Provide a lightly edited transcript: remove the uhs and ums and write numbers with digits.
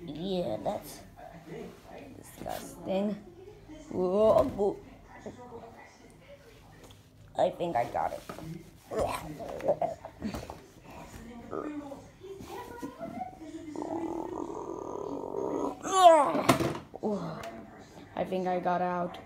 Yeah, that's disgusting. Whoa. I think I got it. I think I got out.